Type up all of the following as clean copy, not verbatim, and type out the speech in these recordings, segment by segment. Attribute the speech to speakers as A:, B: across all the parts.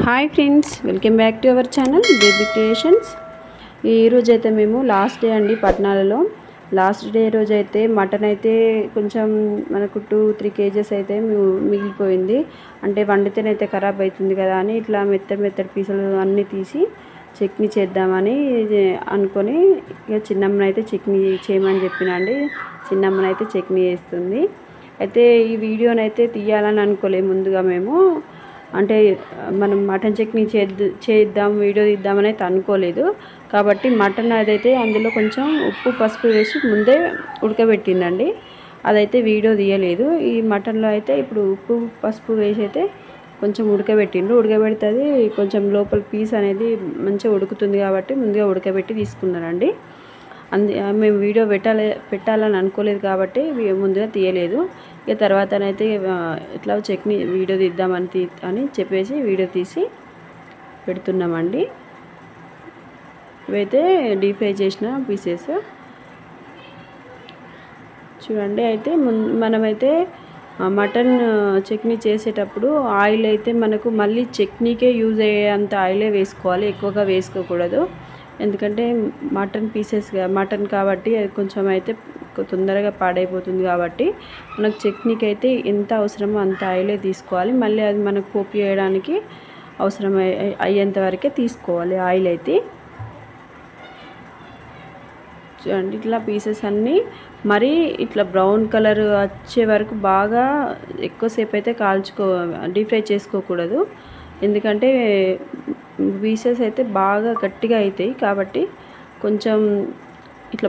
A: Hi friends, welcome back to our channel baby creations. ఈరోజు అయితే మేము లాస్ట్ డే అండి పట్నాలలో. లాస్ట్ డే రోజు అయితే మటన్ అయితే కొంచెం మనకు 2-3 కేజెస్ అయితే మిగిలిపోయింది. అంటే వండితేనైతే ఖరాబ్ అవుతుంది కదా అని ఇట్లా మెత్తటి పీసులు అన్నీ తీసి చట్నీ చేద్దామని అనుకొని ఇక చిన్నమ్మనైతే చట్నీ చేయమని చెప్పినండి. చిన్నమ్మనైతే చట్నీ చేస్తుంది. అయితే ఈ వీడియోనైతే తీయాలని అనుకోలేదు ముందుగా మేము. అంటే మనం మటన్ చట్నీ చేద్దాం వీడియో తీద్దామని అయితే అనుకోలేదు. కాబట్టి మటన్ అదైతే అందులో కొంచెం ఉప్పు పసుపు వేసి ముందే ఉడకబెట్టిందండి. అదైతే వీడియో తీయలేదు. ఈ మటన్లో అయితే ఇప్పుడు ఉప్పు పసుపు వేసి అయితే కొంచెం ఉడకబెడితే అది కొంచెం లోపల పీస్ అనేది మంచిగా ఉడుకుతుంది కాబట్టి ముందుగా ఉడకబెట్టి తీసుకున్నారండి. మేము వీడియో పెట్టాలని అనుకోలేదు కాబట్టి ముందుగా తీయలేదు. ఇక తర్వాతనైతే ఇట్లా చట్నీ వీడియో తీద్దామని అని చెప్పేసి వీడియో తీసి పెడుతున్నామండి. ఇవైతే డీప్ ఫ్రై చేసిన పీసెస్ చూడండి. అయితే మనమైతే మటన్ చట్నీ చేసేటప్పుడు ఆయిల్ అయితే మనకు మళ్ళీ చట్నీకే యూజ్ అయ్యేంత ఆయిలే వేసుకోవాలి, ఎక్కువగా వేసుకోకూడదు. ఎందుకంటే మటన్ కాబట్టి అది కొంచెం అయితే తొందరగా పాడైపోతుంది కాబట్టి మనకు చట్నీకి అయితే ఎంత అవసరమో అంత ఆయిలే తీసుకోవాలి. మళ్ళీ అది మనకు పోపు చేయడానికి అవసరం అయ్యేంత వరకే తీసుకోవాలి ఆయిల్ అయితే. చూడండి, ఇట్లా పీసెస్ అన్నీ మరీ ఇట్లా బ్రౌన్ కలర్ వచ్చే వరకు బాగా ఎక్కువసేపు అయితే డీప్ ఫ్రై చేసుకోకూడదు. ఎందుకంటే పీసెస్ అయితే బాగా గట్టిగా అవుతాయి కాబట్టి కొంచెం ఇట్లా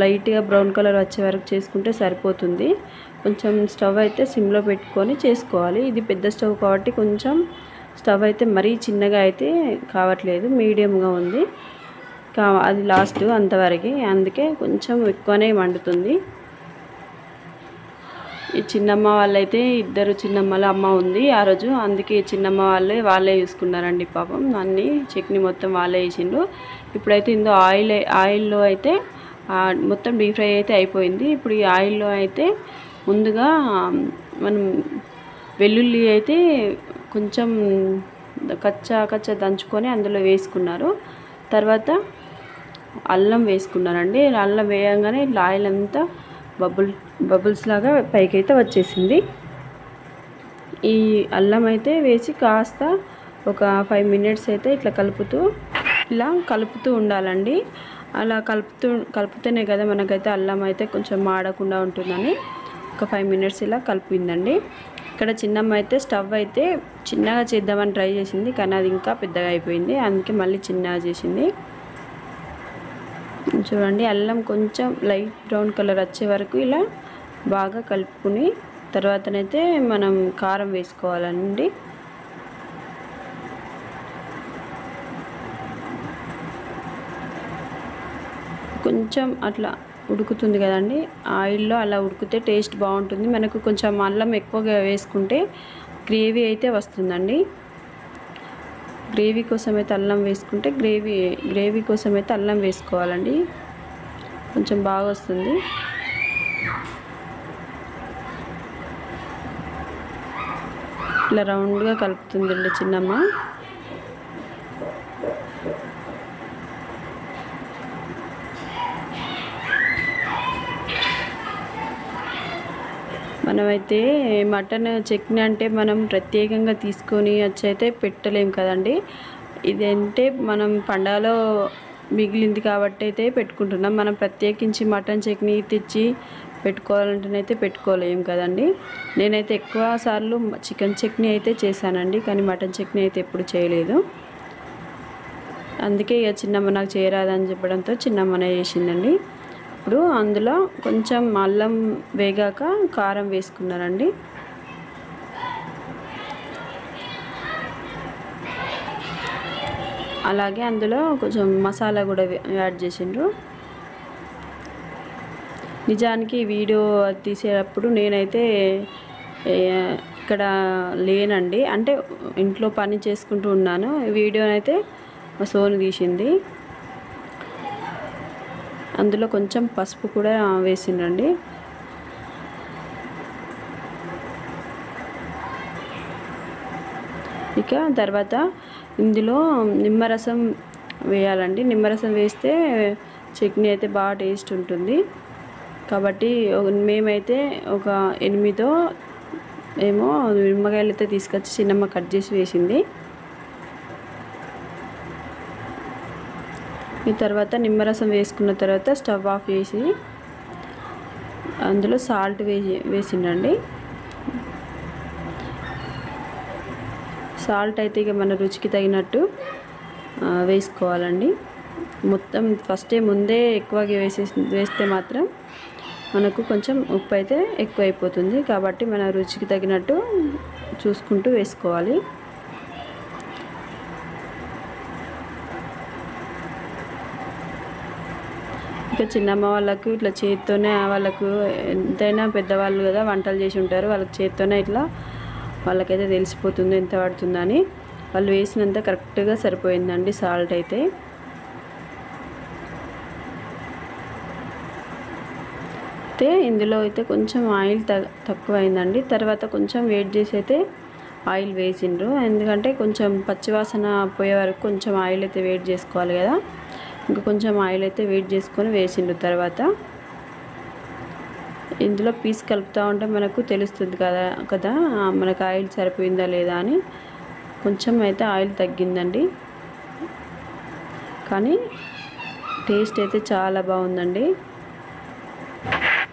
A: లైట్గా బ్రౌన్ కలర్ వచ్చే వరకు చేసుకుంటే సరిపోతుంది. కొంచెం స్టవ్ అయితే సిమ్లో పెట్టుకొని చేసుకోవాలి. ఇది పెద్ద స్టవ్ కాబట్టి కొంచెం స్టవ్ అయితే మరీ చిన్నగా అయితే కావట్లేదు, మీడియంగా ఉంది. అది లాస్ట్ అంతవరకు, అందుకే కొంచెం ఎక్కువనే మండుతుంది. ఈ చిన్నమ్మ వాళ్ళైతే 2 చిన్నమ్మల అమ్మ ఉంది ఆ రోజు, అందుకే చిన్నమ్మ వాళ్ళే చూసుకున్నారండి పాపం. అన్నీ చట్నీ మొత్తం వాళ్ళే వేసిండ్రు. ఇప్పుడైతే ఇందులో ఆయిల్లో అయితే మొత్తం డీప్ ఫ్రై అయితే అయిపోయింది. ఇప్పుడు ఈ ఆయిల్లో అయితే ముందుగా మనం వెల్లుల్లి అయితే కొంచెం కచ్చా దంచుకొని అందులో వేసుకున్నారు. తర్వాత అల్లం వేసుకున్నారండి. అల్లం వేయంగానే ఇట్లా ఆయిల్ అంతా బబుల్స్ లాగా పైకైతే వచ్చేసింది. ఈ అల్లం అయితే వేసి కాస్త ఒక 5 మినిట్స్ అయితే ఇట్లా కలుపుతూ ఉండాలండి. అలా కలుపుతూనే కదా మనకైతే అల్లం అయితే కొంచెం మాడకుండా ఉంటుందని ఒక 5 మినిట్స్ ఇలా కలిపిందండి. ఇక్కడ చిన్నమ్మ అయితే స్టవ్ అయితే చిన్నగా చేద్దామని ట్రై చేసింది, కానీ అది ఇంకా పెద్దగా అయిపోయింది. అందుకే మళ్ళీ చిన్నగా చేసింది. చూడండి, అల్లం కొంచెం లైట్ బ్రౌన్ కలర్ వచ్చే వరకు ఇలా బాగా కలుపుకుని తర్వాతనైతే మనం కారం వేసుకోవాలండి. కొంచెం అట్లా ఉడుకుతుంది కదండి, ఆయిల్లో అలా ఉడికితే టేస్ట్ బాగుంటుంది. మనకు కొంచెం అల్లం ఎక్కువగా వేసుకుంటే గ్రేవీ అయితే వస్తుందండి. గ్రేవీ కోసం అయితే అల్లం వేసుకుంటే గ్రేవీ కోసం అయితే అల్లం వేసుకోవాలండి, కొంచెం బాగా వస్తుంది. ఇలా రౌండ్గా కలుపుతుందండి చిన్నమ్మ. మనమైతే మటన్ చట్నీ అంటే మనం ప్రత్యేకంగా తీసుకొని వచ్చైతే పెట్టలేం కదండి. ఇదంటే మనం పండగలో మిగిలింది కాబట్టి అయితే పెట్టుకుంటున్నాం. మనం ప్రత్యేకించి మటన్ చట్నీ తెచ్చి పెట్టుకోవాలంటేనైతే పెట్టుకోలేం కదండి. నేనైతే ఎక్కువ సార్లు చికెన్ చట్నీ అయితే చేశానండి, కానీ మటన్ చట్నీ అయితే ఎప్పుడు చేయలేదు. అందుకే ఇక చిన్నమ్మ నాకు చేయరాదని చెప్పడంతో చిన్నమ్మనే చేసిందండి. ఇప్పుడు అందులో కొంచెం అల్లం వేగాక కారం వేసుకున్నారండి. అలాగే అందులో కొంచెం మసాలా కూడా యాడ్ చేసిండ్రు. నిజానికి వీడియో తీసేటప్పుడు నేనైతే ఇక్కడ లేనండి, అంటే ఇంట్లో పని చేసుకుంటూ ఉన్నాను. వీడియోనైతే మా సోను తీసింది. అందులో కొంచెం పసుపు కూడా వేసిండ్రండి. ఇక తర్వాత ఇందులో నిమ్మరసం వేయాలండి. నిమ్మరసం వేస్తే చట్నీ అయితే బాగా టేస్ట్ ఉంటుంది. కాబట్టి మేమైతే ఒక 8 ఏమో నిమ్మకాయలు అయితే తీసుకొచ్చి చిన్నమ్మ కట్ చేసి వేసింది. ఈ తర్వాత నిమ్మరసం వేసుకున్న తర్వాత స్టవ్ ఆఫ్ చేసి అందులో సాల్ట్ వేసిండండి. సాల్ట్ అయితే ఇక మన రుచికి తగినట్టు వేసుకోవాలండి. మొత్తం ముందే ఎక్కువగా వేస్తే మాత్రం మనకు కొంచెం ఉప్పు అయితే ఎక్కువ అయిపోతుంది. కాబట్టి మన రుచికి తగినట్టు చూసుకుంటూ వేసుకోవాలి. ఇక చిన్నమ్మ వాళ్ళకు ఇట్లా చేతితోనే, వాళ్ళకు ఎంతైనా పెద్దవాళ్ళు కదా వంటలు చేసి ఉంటారు, వాళ్ళకి చేతితోనే ఇట్లా వాళ్ళకైతే తెలిసిపోతుంది ఎంత పడుతుందని. వాళ్ళు వేసినంత కరెక్ట్గా సరిపోయిందండి సాల్ట్ అయితే. ఇందులో అయితే కొంచెం ఆయిల్ తక్కువైందండి. తర్వాత కొంచెం వెయిట్ చేసి అయితే ఆయిల్ వేసిండ్రు. ఎందుకంటే కొంచెం పచ్చివాసన పోయే వరకు కొంచెం ఆయిల్ అయితే వెయిట్ చేసుకోవాలి కదా. ఇంకా కొంచెం ఆయిల్ అయితే వెయిట్ చేసుకొని వేసిండ్రు. తర్వాత ఇందులో పీస్ కలుపుతూ ఉంటే మనకు తెలుస్తుంది కదా మనకు ఆయిల్ సరిపోయిందా లేదా అని. కొంచెం అయితే ఆయిల్ తగ్గిందండి, కానీ టేస్ట్ అయితే చాలా బాగుందండి.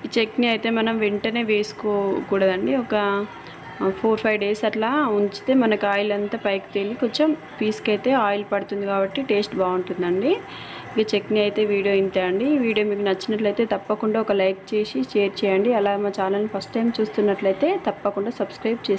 A: ఈ చట్నీ అయితే మనం వెంటనే వేసుకోకూడదండి. ఒక 4-5 డేస్ అట్లా ఉంచితే మనకు ఆయిల్ అంతా పైకి తేలి కొంచెం పీస్కి అయితే ఆయిల్ పడుతుంది కాబట్టి టేస్ట్ బాగుంటుందండి. ఈ చట్నీ అయితే వీడియో ఇంతే అండి. ఈ వీడియో మీకు నచ్చినట్లయితే తప్పకుండా ఒక లైక్ చేసి షేర్ చేయండి. అలా మా ఛానల్ని ఫస్ట్ టైం చూస్తున్నట్లయితే తప్పకుండా సబ్స్క్రైబ్ చేసి